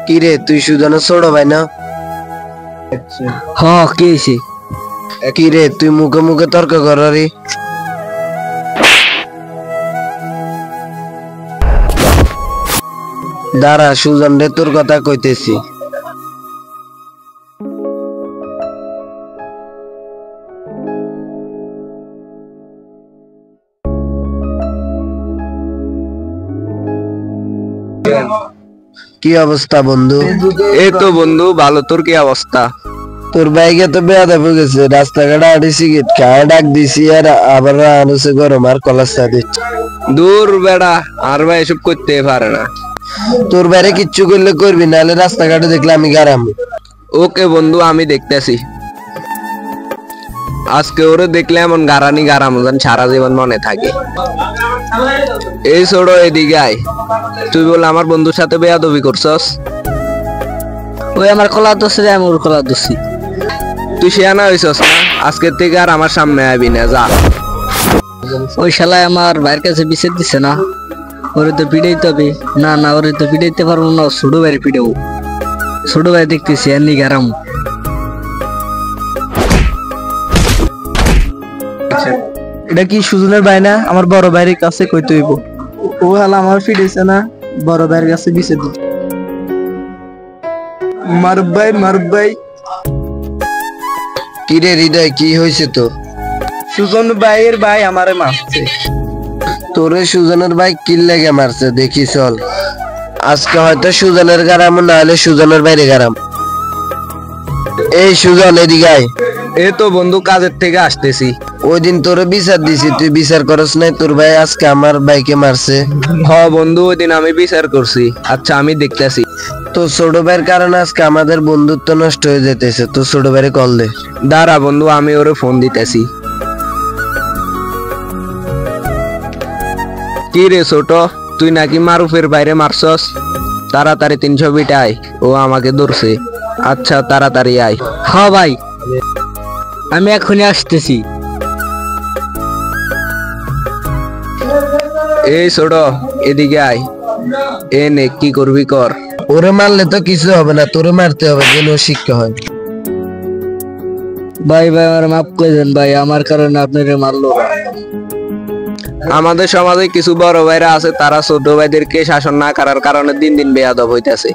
কি রে তুই সুজনের ছোট ভাই না? হ্যাঁ কি হয়েছে? কি রে তুই মুখে মুখে তর্ক করি? দাঁড়া সুজন রে তোর কথা কইতেছি। কি অবস্থা বন্ধু? এই তো বন্ধু ভালো, তোর কি অবস্থা? তোর বাইকে তো বেয়াদব হয়ে গেছে, রাস্তাঘাটে আড়ি সিগারেট খায় ডাক দিছি আর আবার আনুছে গরম আর কলাস্তা দিচ্ছে। দূর বেড়া, আর ভাই এসব করতে পারে না। তোর বাইরে কিচ্ছু করলে করবি, নাহলে রাস্তাঘাটে দেখলে আমি গারাম। ওকে বন্ধু, আমি দেখতেছি। আজকে ওরে দেখলে এমন গারানি গারাম সারা জীবন মনে থাকে। এই ছোড়ো এদিকে আয়। তুই বল আমার বন্ধুর সাথে বেয়াদবি করছস? ওই আমার কলা দোষে, আমি ওর কলা দোষী। তুই শিয়ানা হইছস না, আজকের থেকে আর আমার সামনে আবি না, যা। ওই শালায় আমার ভাইয়ের কাছে বিচার দিছে না, ওরে তো পিড়াইতে হবে। না না, ওরে তো পিড়াইতে পারবো না, ছোট ভাইয়ের পিড়াবো। ছোট ভাই দেখতেছি এমনি গারাম। এটা কি সুজনের ভাই না? আমার বড় ভাইয়ের কাছে কইতে হইব। ও হালা আমার ফিরেছে না, বড় ভাইয়ের কাছে বিচার দিতে। মারুফ ভাই। কি রে হৃদয়, কি হয়েছে তো? সুজন ভাইয়ের ভাই আমারে মারছে। তোরে সুজনের ভাই কি লেগে মারছে দেখি চল। আজকে হয়তো সুজনের গারাম, না হলে সুজনের বাইরে গারাম। এই সুজন এদিকে আয়। এই তো বন্ধু কাজের থেকে আসতেছি। ওই দিন তোরে বিচার দিছি, তুই বিচার করস নাই? তোর ভাই আজকে আমার ভাইকে মারছে। হ্যাঁ বন্ধু, ওই দিন আমি বিচার করছি। আচ্ছা আমি দেখতেছি। তো ছোট ভাইয়ের কারণে আজকে আমাদের বন্ধুত্ব নষ্ট হয়ে যেতেছে। তো ছোট ভাইরে কল দে। দাঁড়া বন্ধু, আমি ওরে ফোন দিতেছি। কি রে ছোট, তুই নাকি মারুফের বাইরে মারছস? তাড়াতাড়ি 300 ফিট আয়, ও আমাকে ধরছে। আচ্ছা তাড়াতাড়ি আয়। হ্যাঁ ভাই, আমি এখনই আসতেছি। এই ছোট এদিকে আয়। এ নে, কি করবি কর। ওরে মারলে তো কিছু হবে না, তোরে মারতে হবে যেন শিক্ষা হয়। ভাই আমার মাফ করে দেন ভাই, আমার কারণে আপনারে মারলো। আমাদের সমাজে কিছু বড় ভাইরা আছে, তারা ছোট ভাইদেরকে শাসন না করার কারণে দিন দিন বেয়াদব হইতেছে।